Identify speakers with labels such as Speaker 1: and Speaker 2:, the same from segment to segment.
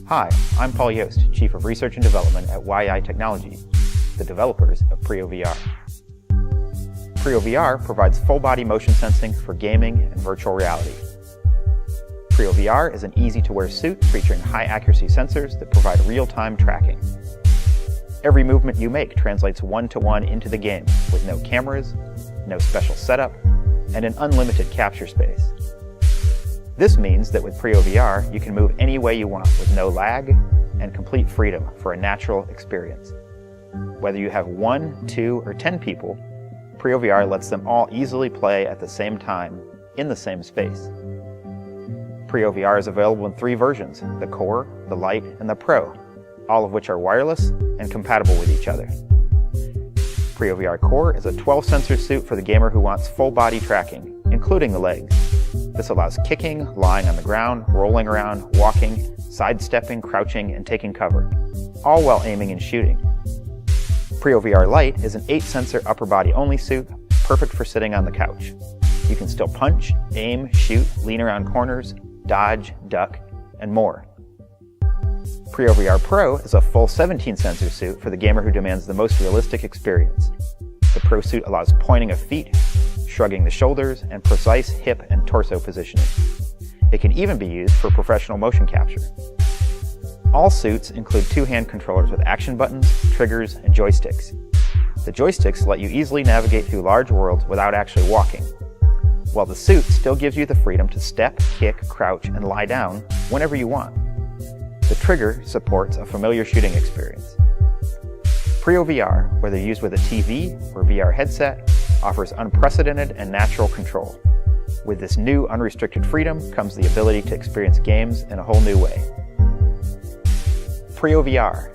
Speaker 1: Hi, I'm Paul Yost, Chief of Research and Development at YI Technology, the developers of PrioVR. PrioVR provides full-body motion sensing for gaming and virtual reality. PrioVR is an easy-to-wear suit featuring high-accuracy sensors that provide real-time tracking. Every movement you make translates one-to-one into the game with no cameras, no special setup, and an unlimited capture space. This means that with PrioVR, you can move any way you want with no lag and complete freedom for a natural experience. Whether you have 1, 2, or 10 people, PrioVR lets them all easily play at the same time in the same space. PrioVR is available in 3 versions, the Core, the Lite, and the Pro, all of which are wireless and compatible with each other. PrioVR Core is a 12-sensor suit for the gamer who wants full-body tracking, including the legs. This allows kicking, lying on the ground, rolling around, walking, sidestepping, crouching, and taking cover, all while aiming and shooting. PrioVR Lite is an 8-sensor upper-body-only suit, perfect for sitting on the couch. You can still punch, aim, shoot, lean around corners, dodge, duck, and more. PrioVR Pro is a full 17-sensor suit for the gamer who demands the most realistic experience. The Pro suit allows pointing of feet, shrugging the shoulders, and precise hip and torso positioning. It can even be used for professional motion capture. All suits include 2 hand controllers with action buttons, triggers, and joysticks. The joysticks let you easily navigate through large worlds without actually walking, while the suit still gives you the freedom to step, kick, crouch, and lie down whenever you want. The trigger supports a familiar shooting experience. PrioVR, whether used with a TV or VR headset, offers unprecedented and natural control. With this new unrestricted freedom comes the ability to experience games in a whole new way. PrioVR.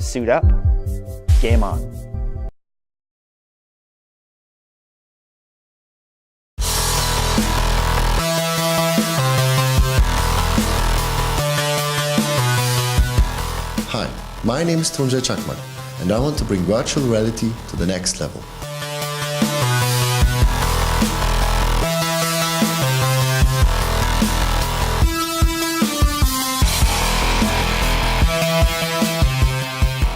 Speaker 1: Suit up, game on.
Speaker 2: Hi, my name is Tunjay Chakman, and I want to bring virtual reality to the next level.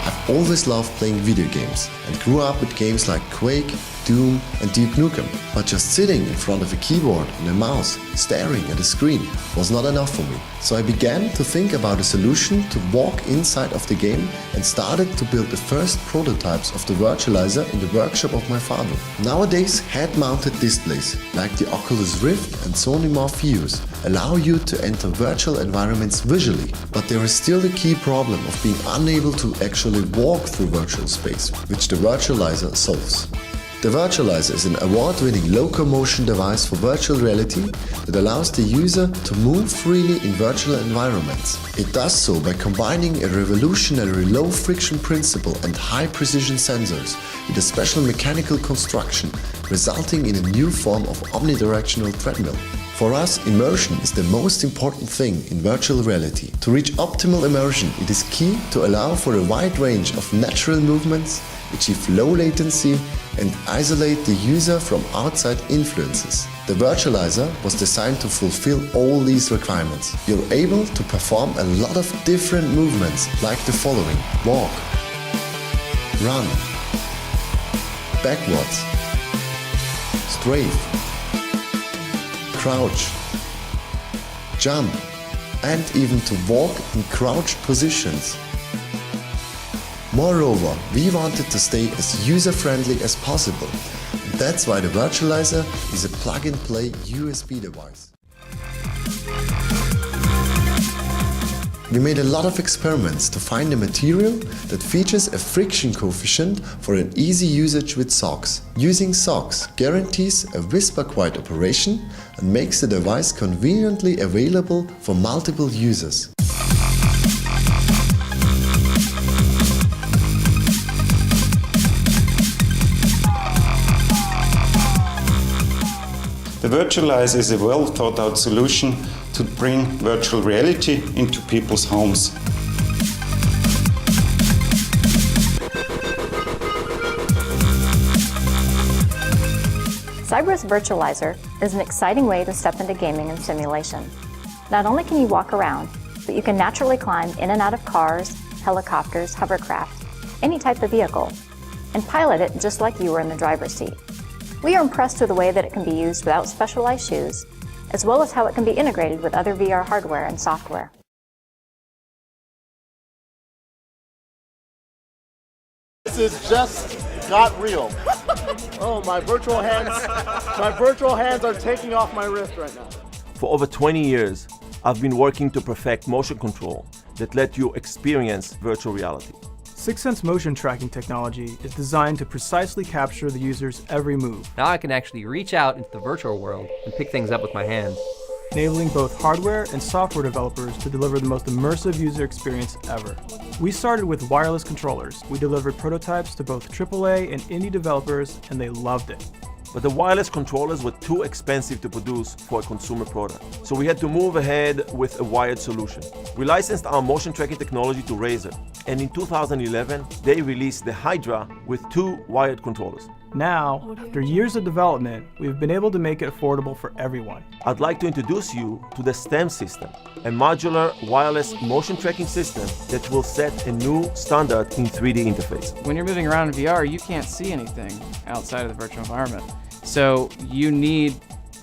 Speaker 2: I've always loved playing video games and grew up with games like Quake, Doom and Duke Nukem, but just sitting in front of a keyboard and a mouse, staring at a screen, was not enough for me. So I began to think about a solution to walk inside of the game and started to build the first prototypes of the virtualizer in the workshop of my father. Nowadays, head-mounted displays like the Oculus Rift and Sony Morpheus allow you to enter virtual environments visually, but there is still the key problem of being unable to actually walk through virtual space, which the virtualizer solves. The virtualizer is an award-winning locomotion device for virtual reality that allows the user to move freely in virtual environments. It does so by combining a revolutionary low-friction principle and high-precision sensors with a special mechanical construction, resulting in a new form of omnidirectional treadmill. For us, immersion is the most important thing in virtual reality. To reach optimal immersion, it is key to allow for a wide range of natural movements, achieve low latency, and isolate the user from outside influences. The virtualizer was designed to fulfill all these requirements. You're able to perform a lot of different movements like the following: walk, run, backwards, strafe, crouch, jump, and even to walk in crouched positions. Moreover, we wanted to stay as user-friendly as possible. That's why the virtualizer is a plug-and-play USB device. We made a lot of experiments to find a material that features a friction coefficient for an easy usage with SOX. Using SOX guarantees a whisper-quiet operation and makes the device conveniently available for multiple users.
Speaker 3: The virtualizer is a well-thought-out solution to bring virtual reality into people's homes.
Speaker 4: Cyberus Virtualizer is an exciting way to step into gaming and simulation. Not only can you walk around, but but you can naturally climb in and out of cars, helicopters, hovercraft, any type of vehicle, and pilot it just like you were in the driver's seat. We are impressed with the way that it can be used without specialized shoes, as well as how it can be integrated with other VR hardware and software.
Speaker 5: This is just got real. Oh, my virtual hands are taking off my wrist right now.
Speaker 6: For over 20 years, I've been working to perfect motion control that let you experience virtual reality.
Speaker 7: SixSense motion tracking technology is designed to precisely capture the user's every move.
Speaker 8: Now I can actually reach out into the virtual world and pick things up with my hands,
Speaker 7: enabling both hardware and software developers to deliver the most immersive user experience ever. We started with wireless controllers. We delivered prototypes to both AAA and indie developers, and they loved it.
Speaker 6: But the wireless controllers were too expensive to produce for a consumer product. So we had to move ahead with a wired solution. We licensed our motion tracking technology to Razer, and in 2011, they released the Hydra with 2 wired controllers.
Speaker 7: Now, after years of development, we've been able to make it affordable for everyone.
Speaker 6: I'd like to introduce you to the STEM system, a modular wireless motion tracking system that will set a new standard in 3D interface.
Speaker 9: When you're moving around in VR, you can't see anything outside of the virtual environment. So you need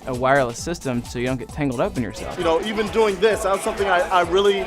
Speaker 9: a wireless system so you don't get tangled up in yourself.
Speaker 5: You know, even doing this, that was something I really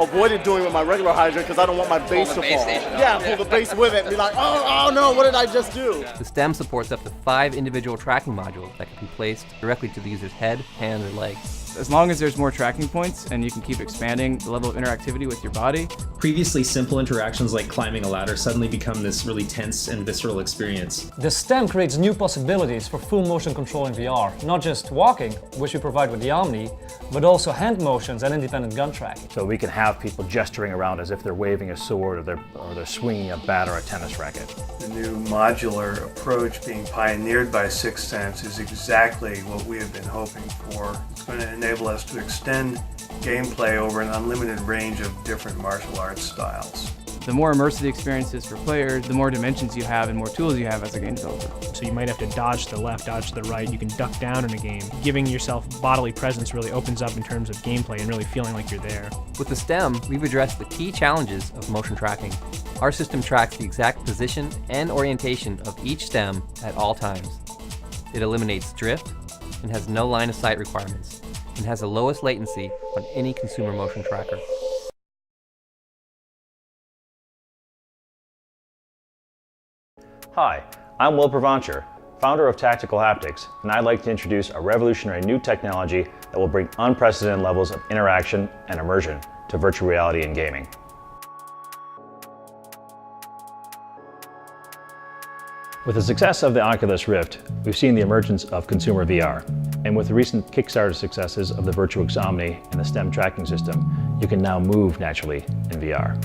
Speaker 5: avoided doing with my regular Hydra because I don't want my base to fall. Yeah, pull the base with it and be like, oh no, what did I just do?
Speaker 8: The STEM supports up to 5 individual tracking modules that can be placed directly to the user's head, hand, or legs.
Speaker 9: As long as there's more tracking points and you can keep expanding the level of interactivity with your body.
Speaker 10: Previously simple interactions like climbing a ladder suddenly become this really tense and visceral experience.
Speaker 11: The STEM creates new possibilities for full motion control in VR, not just walking, which we provide with the Omni, but also hand motions and independent gun tracking.
Speaker 12: So we can have people gesturing around as if they're waving a sword or they're swinging a bat or a tennis racket.
Speaker 13: The new modular approach being pioneered by SixSense is exactly what we have been hoping for. It's going to enable us to extend gameplay over an unlimited range of different martial arts styles.
Speaker 9: The more immersive the experience is for players, the more dimensions you have and more tools you have as a game developer.
Speaker 14: So you might have to dodge to the left, dodge to the right. You can duck down in a game. Giving yourself bodily presence really opens up in terms of gameplay and really feeling like you're there.
Speaker 8: With the STEM, we've addressed the key challenges of motion tracking. Our system tracks the exact position and orientation of each stem at all times. It eliminates drift and has no line of sight requirements, and has the lowest latency on any consumer motion tracker.
Speaker 12: Hi, I'm Will Pravancher, founder of Tactical Haptics, and I'd like to introduce a revolutionary new technology that will bring unprecedented levels of interaction and immersion to virtual reality and gaming. With the success of the Oculus Rift, we've seen the emergence of consumer VR. And with the recent Kickstarter successes of the Virtuix Omni and the STEM tracking system, you can now move naturally in VR.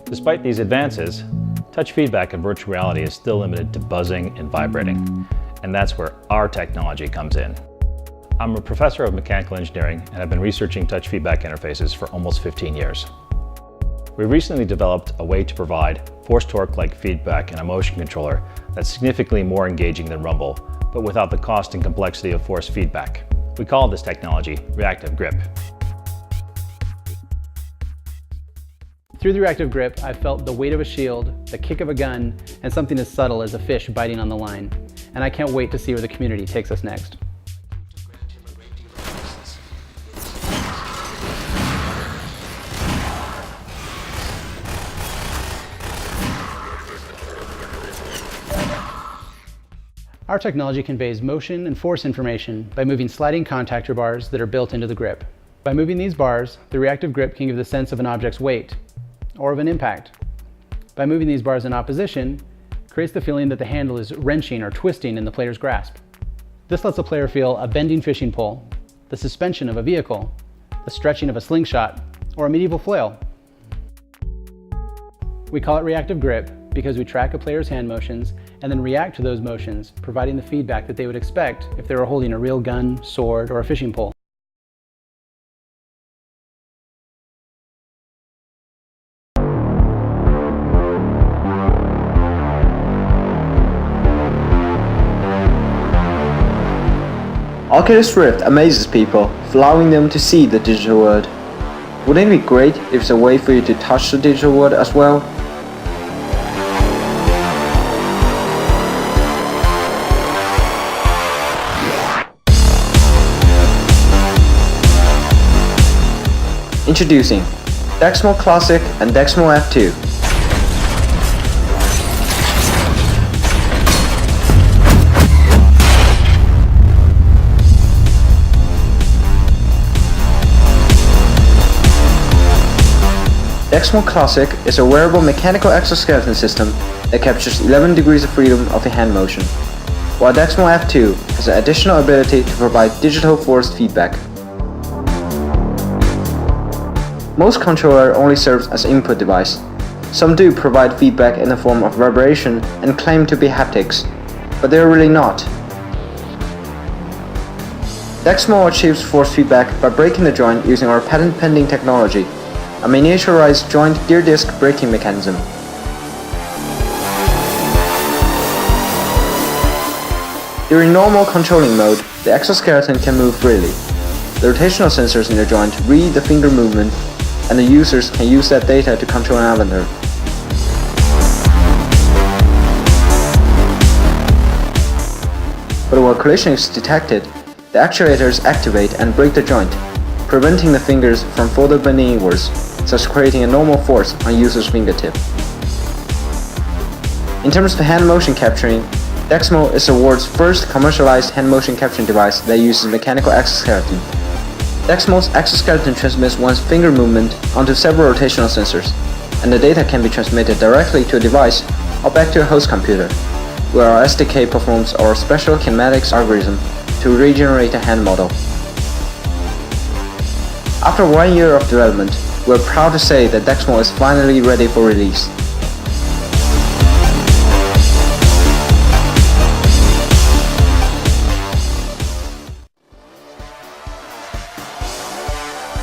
Speaker 12: Despite these advances, touch feedback in virtual reality is still limited to buzzing and vibrating. And that's where our technology comes in. I'm a professor of mechanical engineering and have been researching touch feedback interfaces for almost 15 years. We recently developed a way to provide force torque-like feedback in a motion controller that's significantly more engaging than Rumble, but without the cost and complexity of force feedback. We call this technology Reactive Grip.
Speaker 15: Through the Reactive Grip, I felt the weight of a shield, the kick of a gun, and something as subtle as a fish biting on the line. And I can't wait to see where the community takes us next. Our technology conveys motion and force information by moving sliding contactor bars that are built into the grip. By moving these bars, the Reactive Grip can give the sense of an object's weight or of an impact. By moving these bars in opposition, creates the feeling that the handle is wrenching or twisting in the player's grasp. This lets the player feel a bending fishing pole, the suspension of a vehicle, the stretching of a slingshot, or a medieval flail. We call it Reactive Grip because we track a player's hand motions and then react to those motions, providing the feedback that they would expect if they were holding a real gun, sword, or a fishing pole.
Speaker 16: Oculus Rift amazes people, allowing them to see the digital world. Wouldn't it be great if there's a way for you to touch the digital world as well? Introducing Dexmo Classic and Dexmo F2. Dexmo Classic is a wearable mechanical exoskeleton system that captures 11 degrees of freedom of the hand motion, while Dexmo F2 has an additional ability to provide digital force feedback. Most controller only serves as an input device. Some do provide feedback in the form of vibration and claim to be haptics, but they are really not. Dexmo achieves force feedback by breaking the joint using our patent-pending technology, a miniaturized joint gear disc braking mechanism. During normal controlling mode, the exoskeleton can move freely. The rotational sensors in the joint read the finger movement, and the users can use that data to control an avatar. But when a collision is detected, the actuators activate and break the joint, preventing the fingers from further bending inwards, thus creating a normal force on user's fingertip. In terms of hand motion capturing, Dexmo is the world's first commercialized hand motion capturing device that uses mechanical exoskeleton. Dexmo's exoskeleton transmits one's finger movement onto several rotational sensors, and the data can be transmitted directly to a device or back to a host computer, where our SDK performs our special kinematics algorithm to regenerate a hand model. After 1 year of development, we're proud to say that Dexmo is finally ready for release.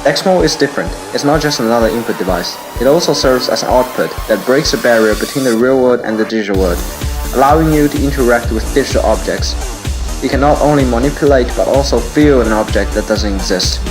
Speaker 16: Dexmo is different. It's not just another input device. It also serves as an output that breaks the barrier between the real world and the digital world, allowing you to interact with digital objects. You can not only manipulate but also feel an object that doesn't exist.